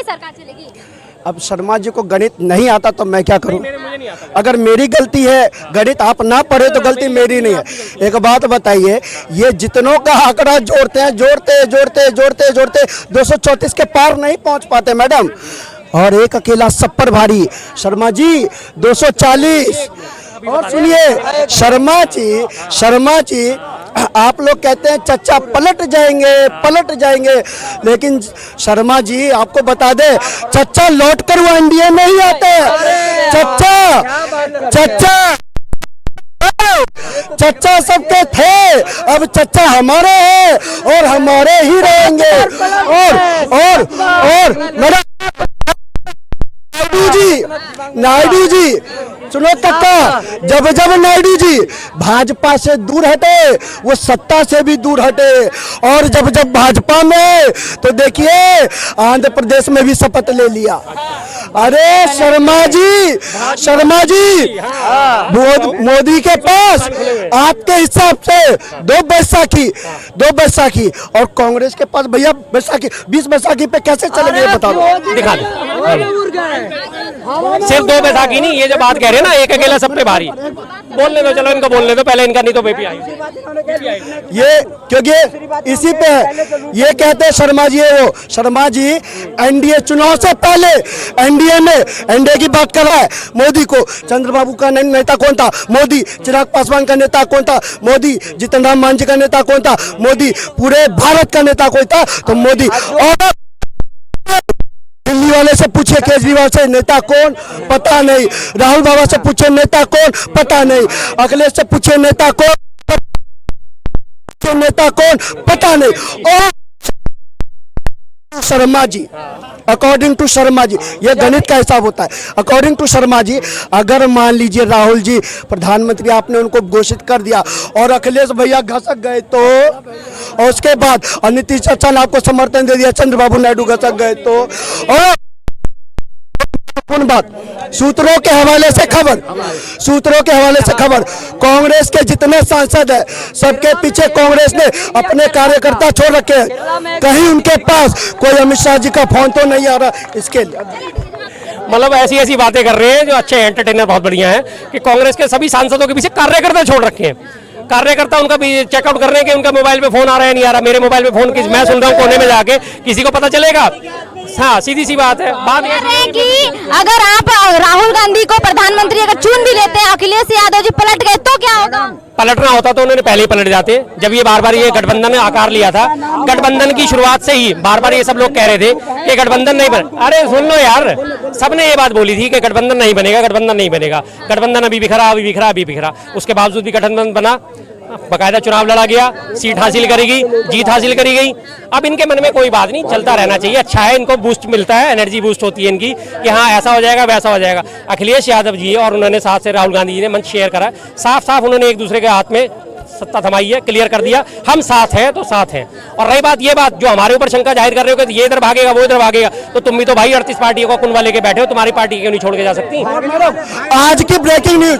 सरकार चलेगी? अब शर्मा जी को गणित नहीं आता तो मैं क्या करूं? मुझे नहीं आता। अगर मेरी गलती है, गणित आप ना पढ़े तो गलती मेरी नहीं है। एक बात बताइए, ये जितनों का आंकड़ा जोड़ते 234 के पार नहीं पहुंच पाते मैडम, और एक अकेला सब पर भारी शर्मा जी 240। और सुनिए शर्मा जी आप लोग कहते हैं चच्चा पलट जाएंगे, लेकिन शर्मा जी आपको बता दे, चच्चा लौट कर वो एनडीए में ही आते हैं। चच्चा सबके थे, अब चच्चा हमारे हैं और हमारे ही रहेंगे। और मेरा नायडू जी सुनो कक्का, जब नायडू जी भाजपा से दूर हटे, वो सत्ता से भी दूर हटे, और जब भाजपा में तो देखिए आंध्र प्रदेश में भी शपथ ले लिया। अरे शर्मा जी मोदी के पास आपके हिसाब से दो बैसाखी और कांग्रेस के पास भैया बैसाखी 20 बैसाखी पे कैसे चलेंगे बता दो, दिखा दो। सिर्फ 2 बैसाखी नहीं, ये जो बात कह रहे हैं ना, एक अकेला सब पे भारी, बोलने दो, चलो इनका बोलने दो पहले, इनका नहीं तो बेबी आई ये, क्योंकि इसी पे ये कहते हैं शर्मा जी एनडीए चुनाव से पहले एनडीए की बात कर रहा है मोदी को। चंद्रबाबू का नेता कौन था? मोदी। चिराग पासवान का नेता कौन था? मोदी। जीतन राम मांझी का नेता कौन था? मोदी। पूरे भारत का नेता कोई था तो मोदी। और दिल्ली वाले से पूछे केजरीवाल से नेता कौन, पता नहीं। राहुल बाबा से पूछे नेता कौन, पता नहीं। अखिलेश से पूछे नेता कौन, पता नहीं। और शर्मा जी, अकॉर्डिंग टू शर्मा जी, ये गणित का हिसाब होता है। अकॉर्डिंग टू शर्मा जी, अगर मान लीजिए राहुल जी प्रधानमंत्री आपने उनको घोषित कर दिया और अखिलेश भैया घसक गए तो, और उसके बाद नीतीश चाचा ने आपको समर्थन दे दिया, चंद्रबाबू नायडू घसक गए तो, और बात सूत्रों के हवाले से खबर कांग्रेस के जितने सांसद हैं सबके पीछे कांग्रेस ने अपने कार्यकर्ता छोड़ रखे हैं। कहीं उनके पास कोई अमित शाह जी का फोन तो नहीं आ रहा इसके लिए। मतलब ऐसी बातें कर रहे हैं जो अच्छे एंटरटेनर बहुत बढ़िया है कि कांग्रेस के सभी सांसदों के पीछे कार्यकर्ता छोड़ रखे हैं। कार्यकर्ता उनका भी चेकआउट कर रहे हैं कि उनका मोबाइल पे फोन आ रहा है नहीं आ रहा। मेरे मोबाइल पे फोन मैं सुन रहा हूँ कोने में जाके, किसी को पता चलेगा? हाँ, सीधी सी बात है। बात ये है कि अगर आप राहुल गांधी को प्रधानमंत्री अगर चुन भी लेते हैं, अखिलेश यादव जी पलट गए तो क्या होगा? पलटना होता तो उन्होंने पहले ही पलट जाते। जब ये बार ये गठबंधन ने आकार लिया था, गठबंधन की शुरुआत से ही बार ये सब लोग कह रहे थे कि गठबंधन नहीं बने। अरे सुन लो यार, सबने ये बात बोली थी कि गठबंधन नहीं बनेगा। गठबंधन अभी बिखरा। उसके बावजूद भी गठबंधन बना, बकायदा चुनाव लड़ा गया, जीत हासिल करी गई। अब इनके मन में कोई बात नहीं, चलता रहना चाहिए। अच्छा है, इनको बूस्ट मिलता है, एनर्जी बूस्ट होती है इनकी कि हाँ ऐसा हो जाएगा वैसा हो जाएगा। अखिलेश यादव जी और उन्होंने साथ से राहुल गांधी जी ने मंच शेयर करा, साफ उन्होंने एक दूसरे के हाथ में सत्ता थमाई है, क्लियर कर दिया हम साथ हैं तो साथ हैं। और रही बात जो हमारे ऊपर शंका जाहिर कर रहे हो कि ये इधर भागेगा वो इधर भागेगा, तो तुम भी तो भाई 38 पार्टियों को कुनवा लेके बैठे हो, तुम्हारी पार्टी क्यों नहीं छोड़ के जा सकती? आज की ब्रेकिंग न्यूज,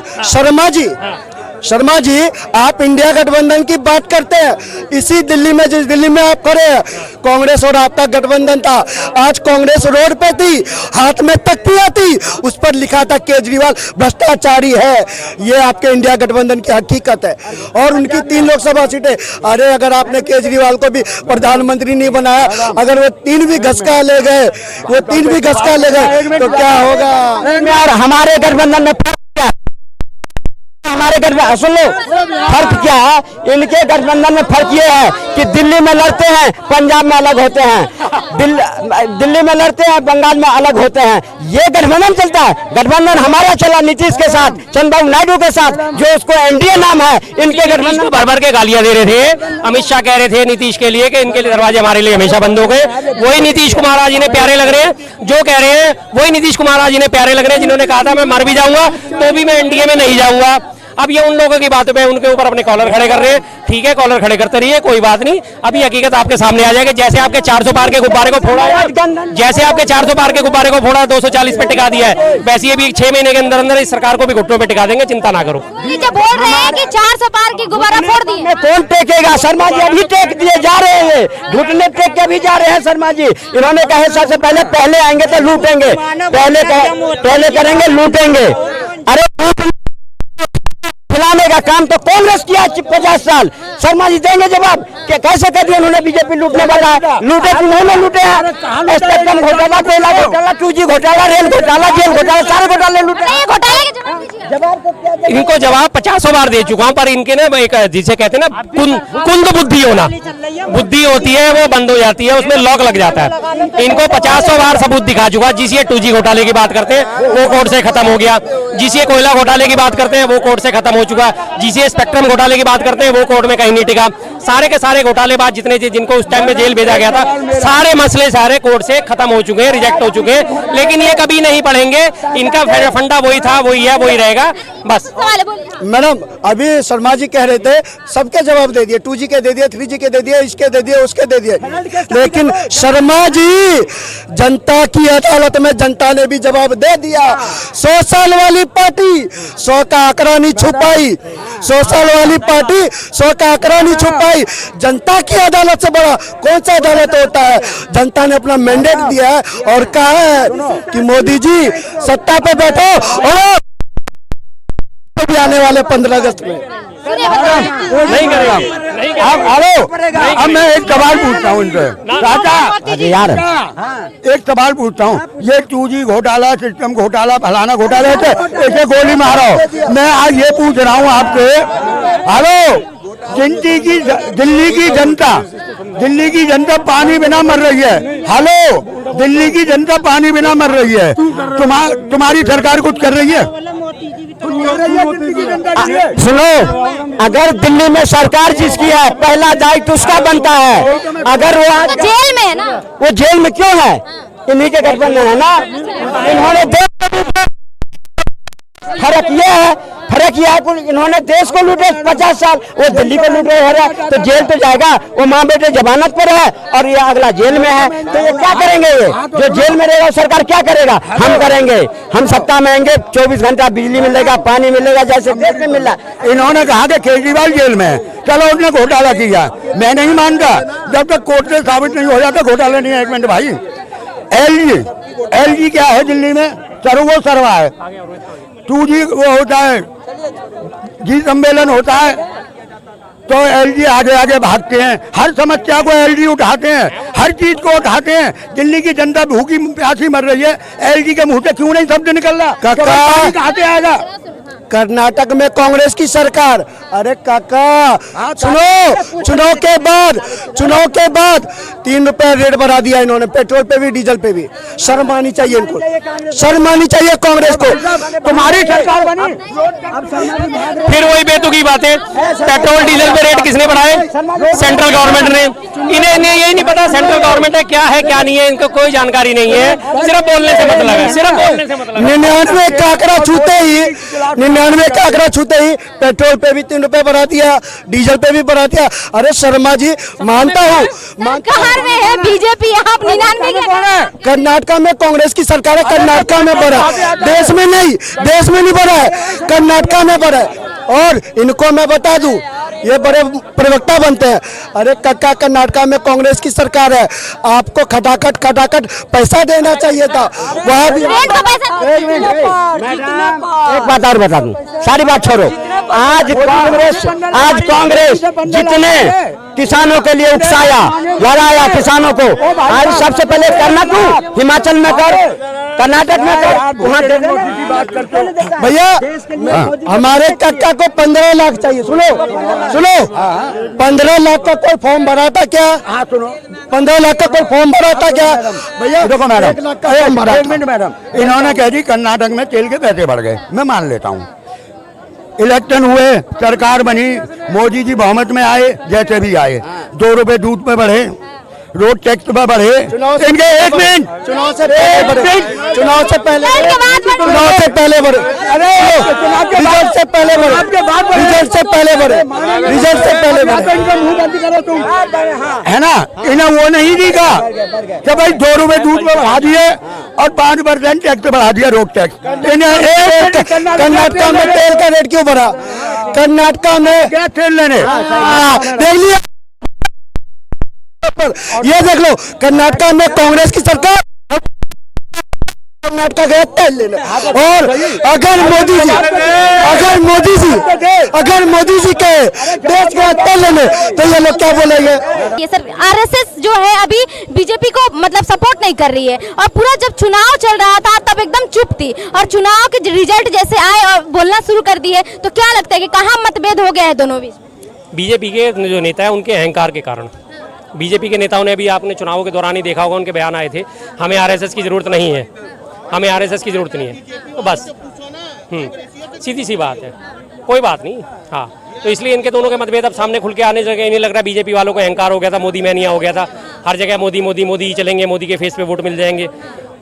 शर्मा जी आप इंडिया गठबंधन की बात करते हैं। इसी दिल्ली में जिस दिल्ली में आप खड़े हैं, कांग्रेस और आपका गठबंधन था। आज कांग्रेस रोड पे थी, हाथ में तख्तियां थी, उस पर लिखा था केजरीवाल भ्रष्टाचारी है। ये आपके इंडिया गठबंधन की हकीकत है। और उनकी 3 लोकसभा सीटें, अरे अगर आपने केजरीवाल को भी प्रधानमंत्री नहीं बनाया, अगर वो 3 भी घसका ले गए तो क्या होगा? हमारे गठबंधन में सुन लो फर्क क्या है। इनके गठबंधन में फर्क ये है कि दिल्ली में लड़ते हैं, पंजाब में अलग होते हैं, दिल्ली में लड़ते हैं, बंगाल में अलग होते हैं। ये गठबंधन चलता है। गठबंधन हमारा चला नीतीश के साथ, चंद्रबाबू नायडू के साथ, जो उसको एनडीए नाम है। इनके गठबंधन भर के गालियां दे रहे थे। अमित शाह कह रहे थे नीतीश के लिए कि इनके लिए दरवाजे हमारे लिए हमेशा बंद हो गए। वही नीतीश कुमार जी ने प्यारे लग रहे हैं, जो कह रहे हैं वही नीतीश कुमार जी ने प्यारे लग रहे हैं, जिन्होंने कहा था मैं मर भी जाऊंगा तो भी मैं एनडीए में नहीं जाऊंगा। अब ये उन लोगों की बात पे उनके ऊपर अपने कॉलर खड़े कर रहे हैं, ठीक है कॉलर खड़े करते रहिए, कोई बात नहीं। अभी हकीकत आपके सामने आ जाएगी। जैसे आपके 400 पार के गुब्बारे को फोड़ा है, जैसे आपके 400 पार के गुब्बारे को फोड़ा 240 पे टिका दिया है, वैसे ये भी 6 महीने के अंदर अंदर इस सरकार को भी घुटनों पे टिका देंगे, चिंता ना करो। ये जो बोल रहे हैं कि 400 पार की गुब्बारा फोड़ दिए, कौन टेकेगा? शर्मा जी अभी टेक दिए जा रहे हैं, घुटने टेक के भी जा रहे हैं शर्मा जी। इन्होंने कहा सबसे पहले आएंगे तो लूटेंगे, पहले करेंगे लूटेंगे। अरे खिलाने का काम तो कांग्रेस किया 50 साल। शर्मा जी देंगे जवाब कि कैसे कर दिया उन्होंने? बीजेपी लूटने वाला है, लूटे उन्होंने लूटे हैं। स्पेक्ट्रम घोटाला, कोयला घोटाला, 2G घोटाला, रेल घोटाला, जेल घोटाला, सारे घोटाले लूटे। घोटाले के जवाब दीजिए। जवाब तो क्या देंगे? इनको जवाब 50 बार दे चुका हूं, पर इनके ना एक जिसे कहते हैं ना कुंद बुद्धि होना, बुद्धि होती है वो बंद हो जाती है, उसमें लॉक लग जाता है। इनको 50 बार सबूत दिखा चुका। जिसे 2G घोटाले की बात करते हैं वो कोर्ट से खत्म हो गया, जिसे कोयला घोटाले की बात करते हैं वो कोर्ट से खत्म हो चुका, जिसे स्पेक्ट्रम घोटाले की बात करते हैं वो कोर्ट में कहीं नहीं टिका। सारे के सारे घोटालेबाज जितने जिनको उस टाइम में जेल भेजा गया था, सारे मसले सारे कोर्ट से खत्म हो चुके हैं, रिजेक्ट हो चुके हैं। लेकिन ये कभी नहीं पढ़ेंगे, इनका फंडा वही था, वही है, वही रहेगा बस। सवाल बोलिए। मैडम अभी शर्मा जी कह रहे थे सबके जवाब दे दिए, 2G के दे दिए, 3G के दे दिए, इसके दे दिए, उसके दे दिए। लेकिन शर्मा जी जनता की अदालत में जनता ने भी जवाब दे दिया। 100 साल वाली पार्टी 100 का आंकड़ा नहीं छुपाई, 100 साल वाली पार्टी 100 का आंकड़ा नहीं छुपाई। जनता की अदालत से बड़ा कौन सा अदालत होता है? जनता ने अपना मैंडेट दिया है और कहा है कि मोदी जी सत्ता पे बैठो और भी आने वाले 15 अगस्त में नहीं करेगा, नहीं करेगा। अब मैं एक सवाल पूछता हूँ इनसे, चाचा यार एक सवाल पूछता हूँ, ये 2G घोटाला, सिस्टम घोटाला, फलाना घोटाला थे, इसे गोली मारो। मैं आज ये पूछ रहा हूँ आपसे, हेलो दिल्ली की जनता पानी बिना मर रही है। हेलो दिल्ली की जनता पानी बिना मर रही है, तुम्हारी सरकार कुछ कर रही है? सुनो, अगर दिल्ली में सरकार जिसकी है पहला दायित्व उसका बनता है। अगर वो तो जेल में है ना, वो जेल में क्यों है? इन्हीं के गठबंधन है ना। इन्होंने फर्क यह है इन्होंने देश को लूटे 50 साल, वो दिल्ली को लूट रहे हैं, तो जेल तो जाएगा। वो माँ बेटे जमानत पर है और ये अगला जेल में है, तो ये क्या करेंगे? ये जो जेल में रहेगा सरकार क्या करेगा? हम करेंगे, हम सत्ता में आएंगे, 24 घंटा बिजली मिलेगा, पानी मिलेगा, जैसे देश में मिल रहा है। इन्होंने कहा कि केजरीवाल जेल में है, चलो उसने घोटाला किया, मैं नहीं मानता। जब तक कोर्ट से साबित नहीं हो जाता घोटाला नहीं है। एक मिनट भाई, LG क्या है दिल्ली में? सर्वो सर्वा है। 2G वो होता है, जी सम्मेलन होता है, तो LG आगे आगे भागते हैं, हर समस्या को LG उठाते हैं, हर चीज को उठाते हैं। दिल्ली की जनता भूखी प्यासी मर रही है, LG के मुंह से क्यों नहीं शब्द निकल रहा? कहाँ से आएगा? कर्नाटक में कांग्रेस की सरकार, अरे काका सुनो, चुनाव के बाद 3 रुपए रेट बढ़ा दिया इन्होंने, पेट्रोल पे भी डीजल पे भी। शर्म आनी चाहिए इनको, शर्म आनी चाहिए कांग्रेस को। तुम्हारी सरकार बनी, फिर वही बेतुकी बातें, पेट्रोल डीजल पे रेट किसने बढ़ाए? सेंट्रल गवर्नमेंट ने। इन्हें यही नहीं पता सेंट्रल गवर्नमेंट है क्या है क्या नहीं है, इनको कोई जानकारी नहीं है, सिर्फ बोलने से मतलब है, सिर्फ बोलने से मतलब। 99 का आंकड़ा छूते ही पेट्रोल पे भी 3 रुपए बढ़ा दिया, डीजल पे भी बढ़ा दिया। अरे शर्मा जी मानता हूँ, कहार में है बीजेपी, आप 99 के कर्नाटका में कांग्रेस की सरकार है, कर्नाटका में बढ़ा, देश में नहीं बढ़ा है, कर्नाटका में बढ़ा है। और इनको मैं बता दूं, ये बड़े प्रवक्ता बनते हैं। अरे कक्का कर्नाटका में कांग्रेस की सरकार है, आपको खटाखट पैसा देना चाहिए था, वहाँ भी। एक बात और बता दूं, सारी बात छोड़ो। आज कांग्रेस जितने किसानों के लिए उकसाया, लड़ाया किसानों को, आज सबसे पहले करना तू हिमाचल में कर, कर्नाटक में कर, वहाँ भैया हमारे कक्का को 15 लाख चाहिए। सुनो 15 लाख का कोई फॉर्म भरा था क्या? 15 लाख का कोई फॉर्म भरा था क्या? भैया देखो मैडम, 1 लाख का फॉर्म भरा था। एक मिनट मैडम, इन्होंने कह दी कर्नाटक में तेल के पैसे बढ़ गए, मैं मान लेता हूँ। इलेक्शन हुए, सरकार बनी, मोदी जी बहुमत में आए, जैसे भी आए, 2 रुपए दूध पे बढ़े, रोड टैक्स पे बढ़े, इनके एक मिनट चुनाव से पहले बढ़े, अरे डीजल से पहले बढ़े, रिजल्ट से पहले बढ़े, रिजल्ट से पहले बढ़े। इनका मुंह बंद करो तुम, है ना। इन्हें वो नहीं दिखा कि भाई 2 रुपए दूध में बढ़ा दिए और 5% टैक्स पे बढ़ा दिया, रोड टैक्स। कर्नाटका में तेल का रेट क्यों बढ़ा? कर्नाटका में क्या तेल लेने, देख लिया, ये देख लो, कर्नाटका में कांग्रेस की सरकार, कर्नाटका गया तेल लेने। और अगर मोदी जी कहे देश गया तेल लेने, तो ये लोग क्या बोलेंगे? ये सर आरएसएस जो है अभी बीजेपी को मतलब सपोर्ट नहीं कर रही है, और पूरा जब चुनाव चल रहा था तब एकदम चुप थी, और चुनाव के रिजल्ट जैसे आए और बोलना शुरू कर दिए, तो क्या लगता है कि कहाँ मतभेद हो गया है दोनों बीच? बीजेपी के जो नेता है उनके अहंकार के कारण। बीजेपी के नेताओं ने भी, आपने चुनावों के दौरान ही देखा होगा, उनके बयान आए थे, हमें आरएसएस की जरूरत नहीं है, हमें आरएसएस की जरूरत नहीं है, तो बस सीधी सी बात है, कोई बात नहीं। हाँ, तो इसलिए इनके दोनों के मतभेद अब सामने खुल के आने लगे। नहीं लग रहा बीजेपी वालों को अहंकार हो गया था, मोदी मैनिया हो गया था, हर जगह मोदी मोदी मोदी ही चलेंगे, मोदी के फेस पे वोट मिल जाएंगे,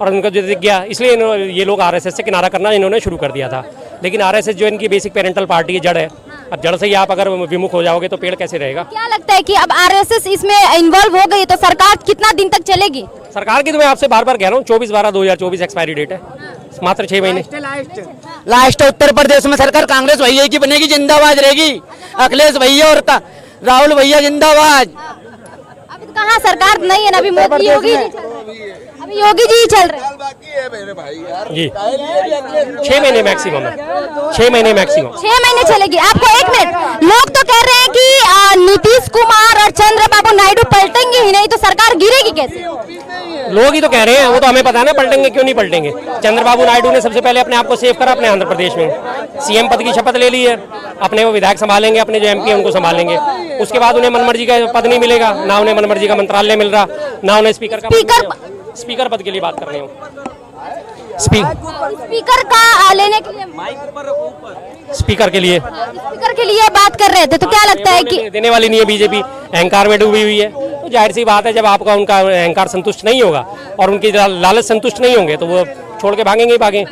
और उनको जो दिख गया, इसलिए ये लोग आरएसएस से किनारा करना इन्होंने शुरू कर दिया था। लेकिन आरएसएस जो इनकी बेसिक पेरेंटल पार्टी है, जड़ है, अब जड़ से ही आप अगर विमुख हो जाओगे तो पेड़ कैसे रहेगा? क्या लगता है कि अब आरएसएस इसमें इन्वॉल्व हो गई तो सरकार कितना दिन तक चलेगी? सरकार की तो मैं आपसे बार बार कह रहा हूँ, 24/12/2024 एक्सपायरी डेट है, मात्र 6 महीने। लास्ट उत्तर प्रदेश में सरकार कांग्रेस भैया की बनेगी, जिंदाबाद रहेगी, अखिलेश भैया और राहुल भैया जिंदाबाद। अभी तो कहाँ सरकार नहीं है ना, अभी मोदी योगी जी चल रहे हैं, अभी योगी जी ही चल रहे हैं जी। 6 महीने मैक्सिमम है, 6 महीने मैक्सिमम, 6 महीने चलेगी। आपको 1 मिनट, लोग तो कह रहे हैं कि नीतीश कुमार और चंद्रबाबू नायडू पलटेंगे ही नहीं, तो सरकार गिरेगी कैसे? लोग ही तो कह रहे हैं, वो तो हमें पता है ना, पलटेंगे क्यों नहीं पलटेंगे। चंद्रबाबू नायडू ने सबसे पहले अपने आप को सेव करा अपने आंध्र प्रदेश में, सीएम पद की शपथ ले ली है, अपने वो विधायक संभालेंगे, अपने जो एमपी है उनको संभालेंगे। उसके बाद उन्हें मनमर्जी का पद नहीं मिलेगा, ना उन्हें मनमर्जी का मंत्रालय मिल रहा, ना उन्हें स्पीकर पद के लिए बात कर रहे हो, स्पीकर का लेने के लिए, स्पीकर के लिए बात कर रहे थे, तो क्या लगता है कि देने वाली नहीं है बीजेपी, अहंकार में डूबी हुई है। तो जाहिर सी बात है, जब आपका उनका अहंकार संतुष्ट नहीं होगा और उनकी लालच संतुष्ट नहीं होंगे तो वो छोड़ के भागेंगे ही भागें।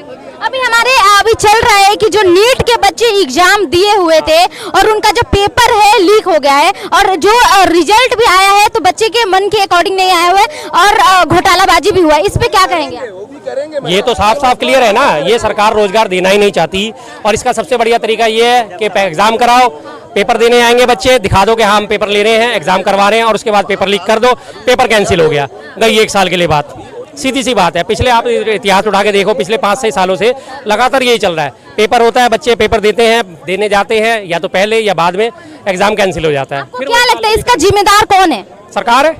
अभी चल रहा है कि जो नीट के बच्चे एग्जाम दिए हुए थे और उनका जो पेपर है लीक हो गया है, और जो रिजल्ट भी आया है तो बच्चे के मन के अकॉर्डिंग नहीं आया हुआ है, और घोटालाबाजी भी हुआ है, इस पे क्या कहेंगे आप? ये तो साफ साफ क्लियर है ना, ये सरकार रोजगार देना ही नहीं चाहती, और इसका सबसे बढ़िया तरीका ये है कि एग्जाम कराओ, पेपर देने आएंगे बच्चे, दिखा दो कि हाँ हम पेपर ले रहे हैं, एग्जाम करवा रहे हैं, और उसके बाद पेपर लीक कर दो, पेपर कैंसिल हो गया, गई 1 साल के लिए बात। सीधी सी बात है, पिछले आप इतिहास उठा के देखो, पिछले 5-6 सालों से लगातार यही चल रहा है। पेपर होता है, बच्चे पेपर देते हैं, देने जाते हैं, या तो पहले या बाद में एग्जाम कैंसिल हो जाता है। आपको क्या लगता है इसका जिम्मेदार कौन है? सरकार है।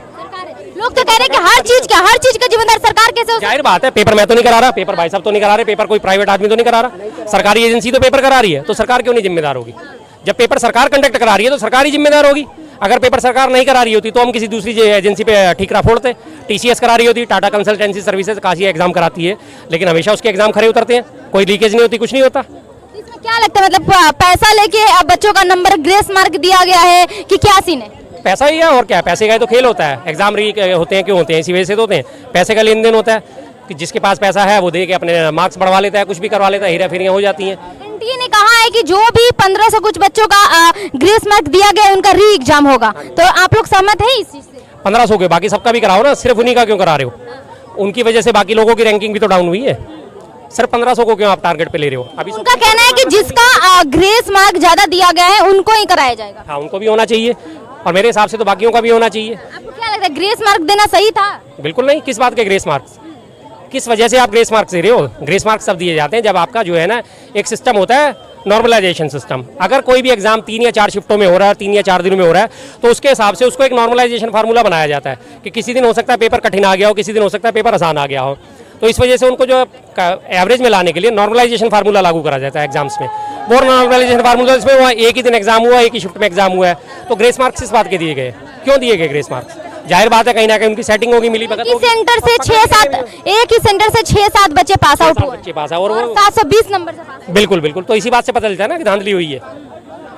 लोग तो कह रहे हैं कि हर चीज का जिम्मेदार सरकार कैसे हो? जाहिर बात है, पेपर मैं तो नहीं करा रहा, पेपर भाई साहब तो नहीं करा रहे, पेपर कोई प्राइवेट आदमी तो नहीं करा रहा, सरकारी एजेंसी तो पेपर करा रही है, तो सरकार क्यों नहीं जिम्मेदार होगी? जब पेपर सरकार कंडक्ट करा रही है तो सरकार ही जिम्मेदार होगी। अगर पेपर सरकार नहीं करा रही होती तो हम किसी दूसरी एजेंसी पे ठीकरा फोड़ते, टीसीएस करा रही होती, Tata consultancy services Kashi exam कराती है, लेकिन हमेशा उसके एग्जाम खरे उतरते हैं, कोई लीकेज नहीं होती, कुछ नहीं होता। इसमें क्या लगता है, मतलब पैसा लेके अब बच्चों का नंबर ग्रेस मार्क दिया गया है कि क्या सीन है? पैसा ही है और क्या, पैसे का ही तो खेल होता है। एग्जाम री होते हैं, क्यों होते हैं? इसी वजह से तो होते हैं, पैसे का लेन देन होता है कि जिसके पास पैसा है वो दे के अपने मार्क्स बढ़वा लेता है, कुछ भी करवा लेता है, हेरा फेरियां हो जाती हैं। एनटीए ने कहा है कि जो भी 1500 कुछ बच्चों का ग्रेस मार्क दिया गया है उनका री एग्जाम होगा, तो आप लोग सहमत है इस चीज से? 1500 के, बाकी सबका भी कराओ ना, सिर्फ उन्हीं का क्यों करा रहे हो? उनकी वजह से बाकी लोगों की रैंकिंग भी तो डाउन हुई है, सिर्फ 1500 को क्यों आप टारगेट पे ले रहे हो? अभी उनका कहना है कि जिसका ग्रेस मार्क ज्यादा दिया गया है उनको ही कराया जाएगा। हाँ, उनको भी होना चाहिए, और मेरे हिसाब से तो बाकियों का भी होना चाहिए। आपको क्या लगता है, ग्रेस मार्क देना सही था? बिल्कुल नहीं। किस बात के ग्रेस मार्क्स? किस वजह से आप ग्रेस मार्क्स दे रहे हो? ग्रेस मार्क्स सब दिए जाते हैं जब आपका जो है ना एक सिस्टम होता है, नॉर्मलाइजेशन सिस्टम। अगर कोई भी एग्जाम 3 या 4 शिफ्टों में हो रहा है, 3 या 4 दिनों में हो रहा है, तो उसके हिसाब से उसको एक नॉर्मलाइजेशन फार्मूला बनाया जाता है कि किसी दिन हो सकता है पेपर कठिन आ गया हो, किसी दिन हो सकता है पेपर आसान आ गया हो। तो इस वजह से उनको जो एवरेज में लाने के लिए नॉर्मलाइजेशन फार्मूला लागू करा जाता है एग्जाम्स में। वो नॉर्मलाइजेशन फार्मूला इसमें हुआ, एक ही दिन एग्जाम हुआ, एक ही शिफ्ट में एग्जाम हुआ है, तो ग्रेस मार्क्स इस बात के दिए गए? क्यों दिए गए ग्रेस मार्क्स? जाहिर बात है कहीं ना कहीं उनकी सेटिंग होगी, मिली भगत होगी। सेंटर से 6-7 एक ही सेंटर से 6-7 बच्चे पास आउट हुए, बच्चे पास और 720 नंबर से पास। बिल्कुल बिल्कुल, तो इसी बात से पता चलता है ना कि धांधली हुई है।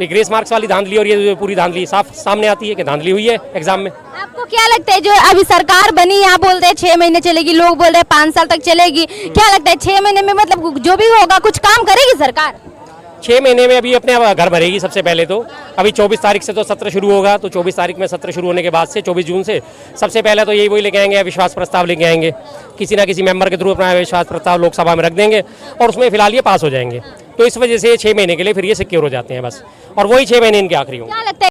ये ग्रेस मार्क्स वाली धांधली और ये पूरी धांधली साफ सामने आती है कि धांधली हुई है एग्जाम में। आपको क्या लगता है, जो अभी सरकार बनी, यहाँ बोलते हैं 6 महीने चलेगी, लोग बोल रहे हैं 5 साल तक चलेगी, क्या लगता है 6 महीने में मतलब जो भी होगा कुछ काम करेगी सरकार? 6 महीने में अभी अपने घर भरेगी सबसे पहले तो। अभी 24 तारीख से तो सत्र शुरू होगा, तो 24 तारीख में सत्र शुरू होने के बाद से 24 जून से सबसे पहले तो यही वही लेके आएंगे, अविश्वास प्रस्ताव लेके आएंगे, किसी ना किसी मेंबर के थ्रू अपना अविश्वास प्रस्ताव लोकसभा में रख देंगे और उसमें फिलहाल ये पास हो जाएंगे। तो इस वजह से 6 महीने के लिए फिर ये सिक्योर हो जाते हैं बस, और वही 6 महीने इनके आखिरी होंगे। क्या लगता है